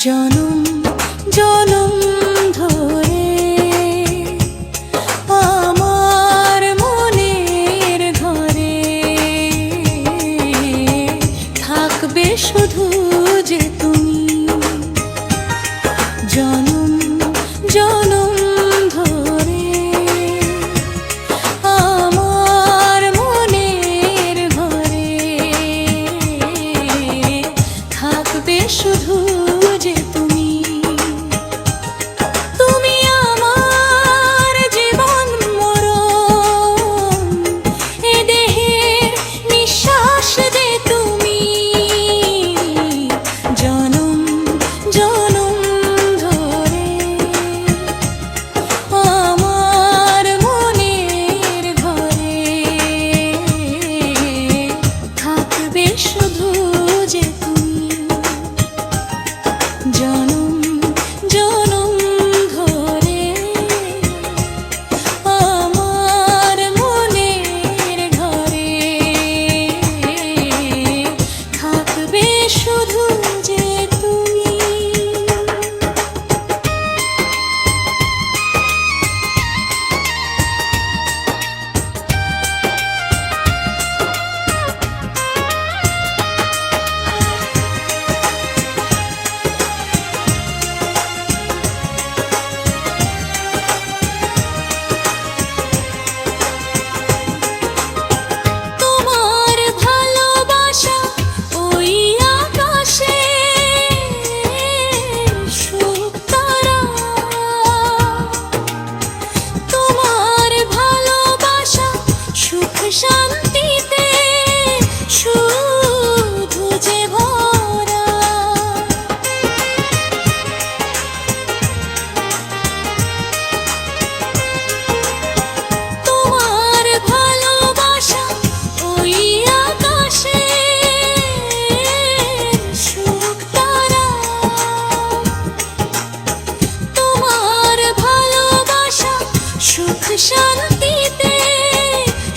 জনম জনম ধরে আমার মনের ঘরে থাকবে শুধু যে তুমি। জনম জনম ধরে আমার মনের ঘরে থাকবে শুধু যে তুমি। তুমি আমার জীবন মরণ, এ দেহের নিঃশ্বাস যে তুমি। জনম জনম ধরে আমার মনের ঘরে থাকবে শুধু যে তুমি। জনম জনম ধরে আমার মনের ঘরে থাকবে শুধু যে তুমি। তোমার ভালোবাসা ওই আকাশে সুখ তারা। তোমার ভালোবাসা সুখ শান্তিতে শুধু যে ভরা। তোমার ভালোবাসা ওই আকাশে সুখ তারা। তোমার ভালোবাসা সুখ শান্তিতে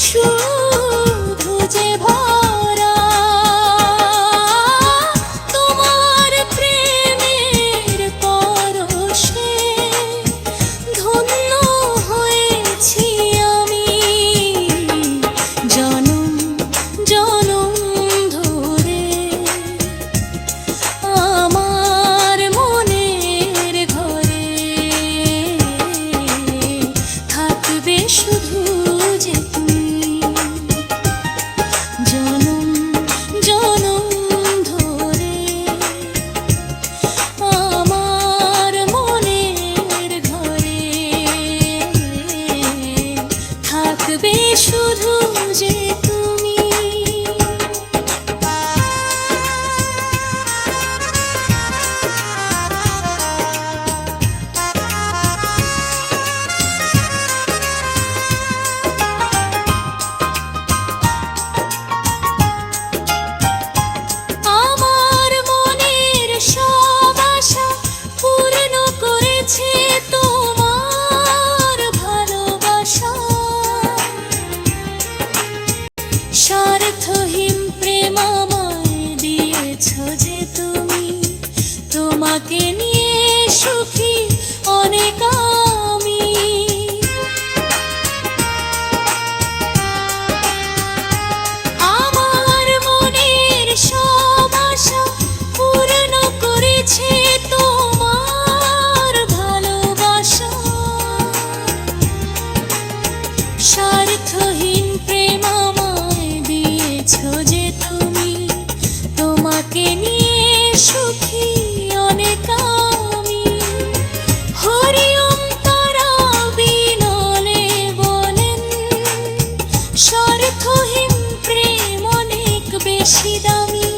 শুধু যে ভরা। তোমার প্রেমের পরশে ধন্য হয়েছি আমি। জনম জনম ধরে আমার মনের ঘরে থাকবে শুধু যে তুমি। জনম জনম ধরে আমার মনের ঘরে থাকবে শুধু যে তুমি। আমার মনের সব আশা পূর্ণ করেছে তোমার ভালোবাসা। স্বার্থহীন প্রেম আমায় দিয়েছ যে তুমি। তোমাকে নিয়ে সুখী অনেক আমি। আমার মনের সব আশা পূর্ণ করেছে তোমার ভালোবাসা। স্বার্থহীন প্রেম আমায় দিয়েছ যে তুমি। তোমাকে নিয়ে সুখী অনেক আমি। হরি ওম তারা বিনলে বলেন, স্বার্থহীন প্রেম অনেক বেশি দামি।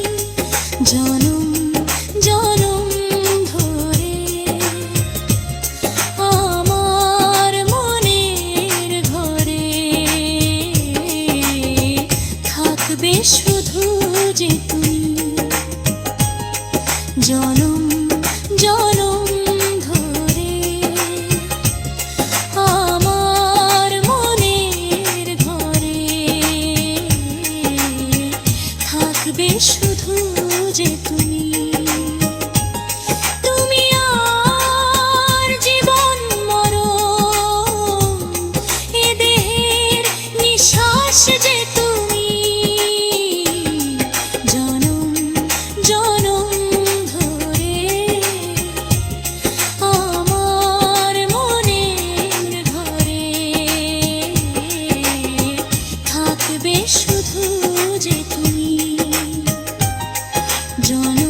জনম জনম ধরে আমার মনের ঘরে থাকবে শুধু যে তুমি। জনম জনম ধরে আমার মনের ঘরে থাকবে শুধু যে তুমি। জনম